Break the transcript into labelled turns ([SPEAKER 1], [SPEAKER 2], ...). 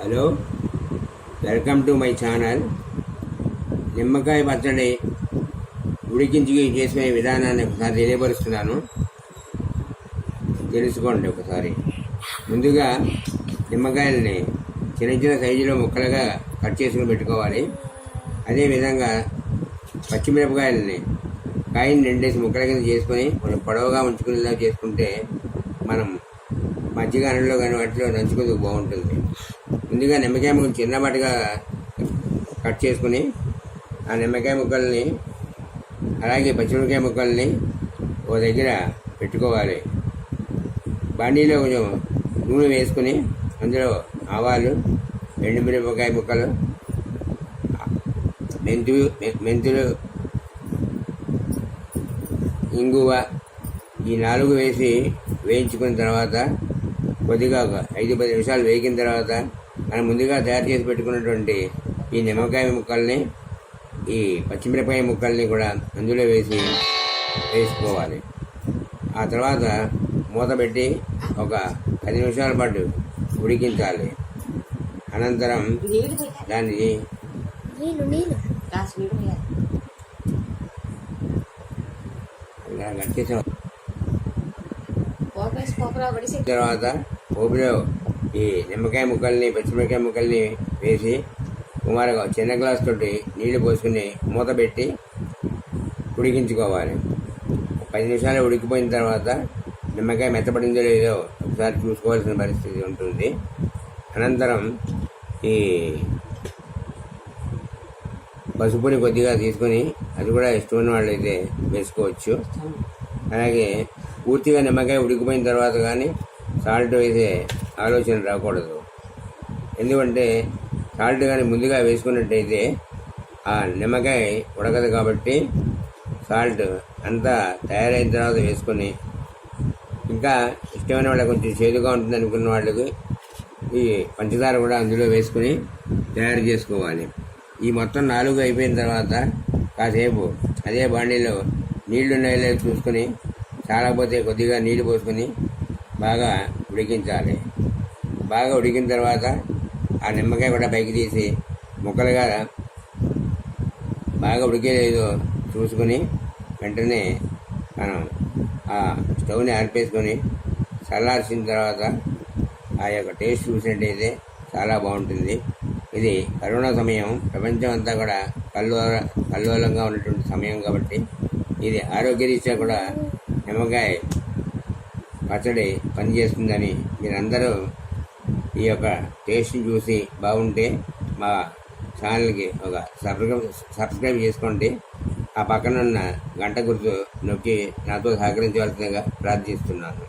[SPEAKER 1] Hello, welcome to my channel. నిమ్మకాయ పచ్చడి ఉడికించి చేసుకునే విధానాన్ని ఒకసారి తెలియపరుస్తున్నాను, తెలుసుకోండి ఒకసారి. ముందుగా నిమ్మకాయలని చిన్న చిన్న సైజులో ముక్కలుగా కట్ చేసుకుని పెట్టుకోవాలి. అదేవిధంగా పచ్చిమిరపకాయలని కాయని 2 ముక్కల కింద చేసుకొని కొంచెం పొడవుగా ఉంచుకునేలా చేసుకుంటే మనం మజ్జిగ అన్నంలో కానీ వాటిలో నంచుకుందుకు బాగుంటుంది. ముందుగా నిమ్మకాయ ముక్కలు చిన్నపాటిగా కట్ చేసుకుని ఆ నిమ్మకాయ ముక్కల్ని అలాగే పచ్చిమిరపకాయ ముక్కల్ని ఓ దగ్గర పెట్టుకోవాలి. బాండీలో కొంచెం నూనె వేసుకుని అందులో ఆవాలు, ఎండుమిరపకాయ ముక్కలు, మెంతులు, ఇంగువ ఈ 4 వేసి వేయించుకున్న తర్వాత కొద్దిగా 5-10 నిమిషాలు వేగిన తర్వాత మనం ముందుగా తయారు చేసి పెట్టుకున్నటువంటి ఈ నిమ్మకాయ ముక్కల్ని, ఈ పచ్చిమిరపకాయ ముక్కల్ని కూడా అందులో వేసుకోవాలి. ఆ తర్వాత మూత పెట్టి ఒక 10 నిమిషాల పాటు ఉడికించాలి. అనంతరం దాన్ని తర్వాత పోపులో ఈ నిమ్మకాయ ముక్కల్ని, పచ్చిమిరపకాయ ముక్కల్ని వేసి సుమారుగా చిన్న గ్లాస్ తోటి నీళ్లు పోసుకుని మూత పెట్టి ఉడికించుకోవాలి. 10 నిమిషాలు ఉడికిపోయిన తర్వాత నిమ్మకాయ మెత్తపడిందో లేదో ఒకసారి చూసుకోవాల్సిన పరిస్థితి ఉంటుంది. అనంతరం ఈ పసుపుని కొద్దిగా తీసుకొని అది కూడా ఇష్టమైన వాళ్ళు అయితే వేసుకోవచ్చు. అలాగే పూర్తిగా నిమ్మకాయ ఉడికిపోయిన తర్వాత కానీ సాల్ట్ వేసే ఆలోచన రాకూడదు. ఎందుకంటే సాల్ట్ కానీ ముందుగా వేసుకున్నట్టయితే ఆ నిమ్మకాయ ఉడకదు. కాబట్టి సాల్ట్ అంతా తయారైన తర్వాత వేసుకొని, ఇంకా ఇష్టమైన వాళ్ళకి కొంచెం చేదుగా ఉంటుంది అనుకున్న వాళ్ళకి ఈ పంచదార కూడా అందులో వేసుకుని తయారు చేసుకోవాలి. ఈ మొత్తం 4 అయిపోయిన తర్వాత కాసేపు అదే బాండీలో నీళ్లు ఉన్నాయో చూసుకొని, చాలకపోతే కొద్దిగా నీళ్లు పోసుకొని బాగా ఉడికించాలి. బాగా ఉడికిన తర్వాత ఆ నిమ్మకాయ కూడా పైకి తీసి ముక్కలుగా బాగా ఉడికేదో చూసుకొని వెంటనే మనం ఆ స్టవ్ని ఆర్పేసుకొని చల్లార్చిన తర్వాత ఆ యొక్క టేస్ట్ చూసినట్టయితే చాలా బాగుంటుంది. ఇది కరోనా సమయం, ప్రపంచం అంతా కూడా కల్లోలంగా ఉన్నటువంటి సమయం కాబట్టి ఇది ఆరోగ్యరీత్యా కూడా నిమ్మకాయ పచ్చడి పనిచేస్తుందని మీరందరూ ఈ యొక్క టేస్ట్ని చూసి బాగుంటే మా ఛానల్కి ఒక సబ్స్క్రైబ్ చేసుకోండి. ఆ పక్కనున్న గంట గుర్తు నొక్కి నాతో సహకరించవలసిందిగా ప్రార్థిస్తున్నాను.